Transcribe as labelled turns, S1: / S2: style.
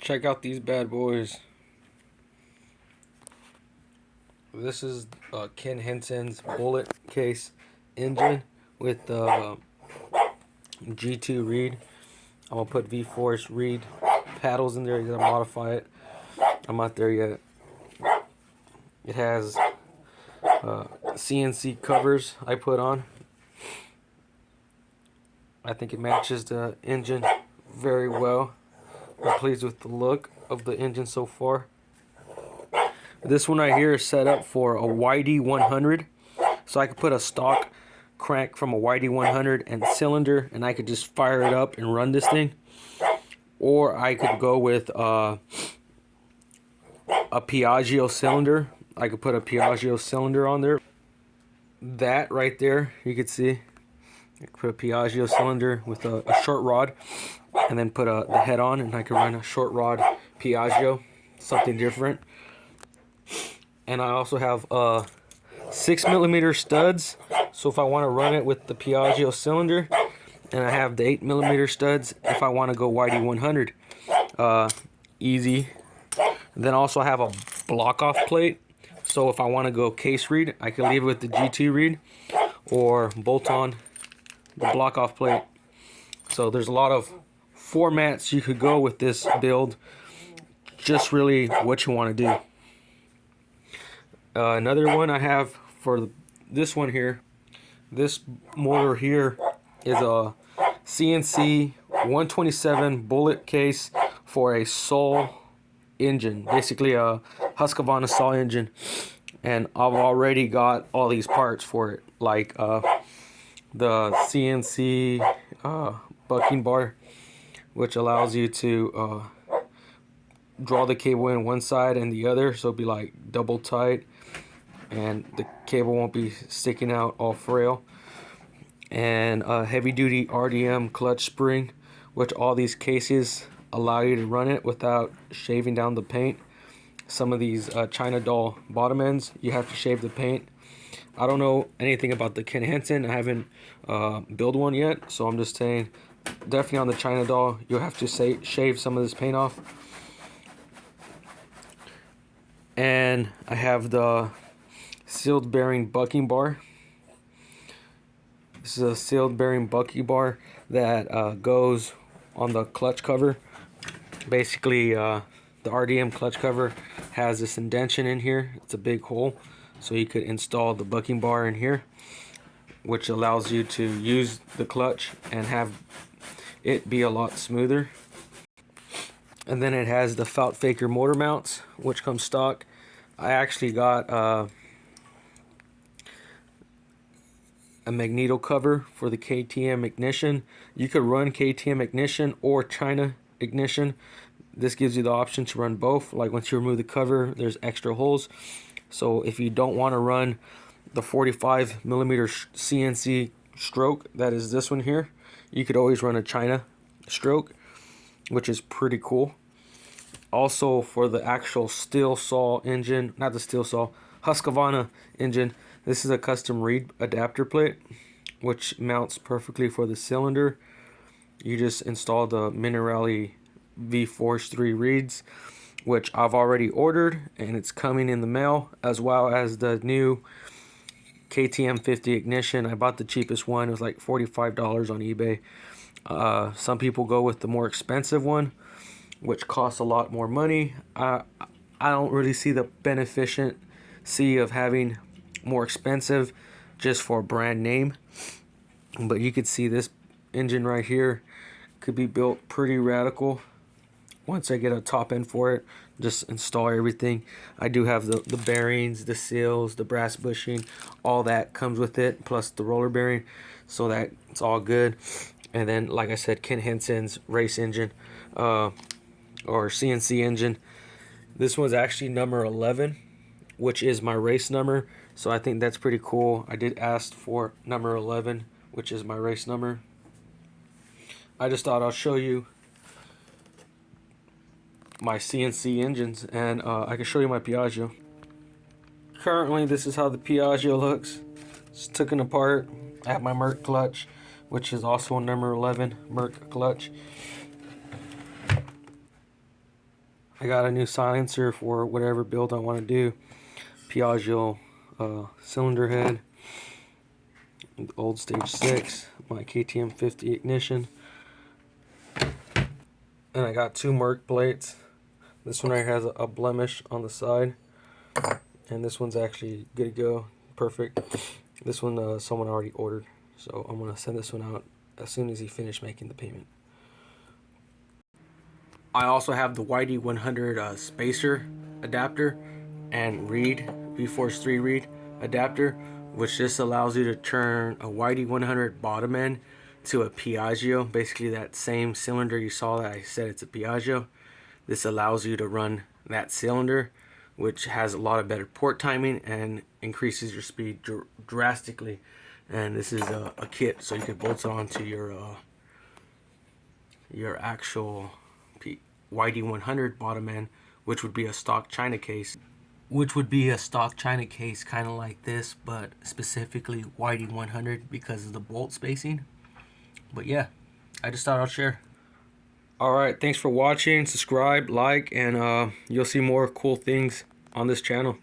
S1: Check out these bad boys. This is Hinson's bullet case engine with G2 reed. I'm gonna put V-force reed paddles in there. You gotta modify it. I'm not there yet. It has CNC covers I put on. I think it matches the engine very well. I'm pleased with the look of the engine so far. This one right here is set up for a YD100, so I could put a stock crank from a YD100 and cylinder, and I could just fire it up and run this thing. Or I could go with a Piaggio cylinder. I could put a Piaggio cylinder on there. That right there, you could see. I could put a Piaggio cylinder with a short rod, and then put the head on, and I could run a short rod Piaggio, something different. And I also have 6mm studs, so if I want to run it with the Piaggio cylinder, and I have the 8mm studs if I want to go YD100. Easy. Then also I have a block off plate, so if I want to go case reed, I can leave it with the G2 reed or bolt on the block off plate. So there's a lot of formats you could go with this build, just really what you want to do. Another one I have for this one here, this motor here is a CNC 127 bullet case for a Sol engine, basically a Husqvarna Sol engine, and I've already got all these parts for it, like the CNC bucking bar, which allows you to draw the cable in one side and the other, so it'll be like double tight and the cable won't be sticking out all frail. And a heavy duty RDM clutch spring, which all these cases allow you to run it without shaving down the paint. Some of these China doll bottom ends, you have to shave the paint. I don't know anything about the Ken Hinson. I haven't built one yet, so I'm just saying definitely on the China doll you'll have to shave some of this paint off. And I have the sealed bearing bucking bar. This is a sealed bearing bucking bar that goes on the clutch cover. Basically the RDM clutch cover has this indentation in here. It's a big hole, so you could install the bucking bar in here, which allows you to use the clutch and have it be a lot smoother. And then it has the Felt Faker motor mounts, which come stock. I actually got a magneto cover for the KTM ignition. You could run KTM ignition or China ignition. This gives you the option to run both. Like once you remove the cover, there's extra holes. So if you don't want to run the 45mm CNC stroke, that is this one here, you could always run a China stroke, which is pretty cool. Also for the actual steel saw engine, not the steel saw, Husqvarna engine, this is a custom reed adapter plate, which mounts perfectly for the cylinder. You just install the Minerali V-Force 3 reeds, which I've already ordered, and it's coming in the mail, as well as the new KTM 50 ignition. I bought the cheapest one. It was like $45 on eBay. Some people go with the more expensive one, which costs a lot more money. I don't really see the beneficency of having more expensive just for a brand name. But you could see this engine right here could be built pretty radical. Once I get a top end for it, just install everything. I do have the bearings, the seals, the brass bushing, all that comes with it, plus the roller bearing, so that it's all good. And then, like I said, Ken Hinson's race engine, or CNC engine. This one's actually number 11, which is my race number, so I think that's pretty cool. I did ask for number 11, which is my race number. I just thought I'll show you my CNC engines, and I can show you my Piaggio. Currently, this is how the Piaggio looks. It's taken apart. I have my Merc clutch, which is also a number 11 Merc clutch. I got a new silencer for whatever build I want to do. Piaggio cylinder head, old stage 6, my KTM 50 ignition, and I got 2 Merc plates. This one right has a blemish on the side, and this one's actually good to go, perfect. This one someone already ordered, so I'm gonna send this one out as soon as he finished making the payment. I also have the YD100 spacer adapter and reed, V-Force 3 reed adapter, which just allows you to turn a YD100 bottom end to a Piaggio. Basically that same cylinder you saw that I said it's a Piaggio. This allows you to run that cylinder, which has a lot of better port timing and increases your speed drastically. And this is a kit, so you can bolt it onto your actual YD100 bottom end, which would be a stock China case. Kind of like this, but specifically YD100 because of the bolt spacing. But yeah, I just thought I'll share. Alright, thanks for watching. Subscribe, like, and you'll see more cool things on this channel.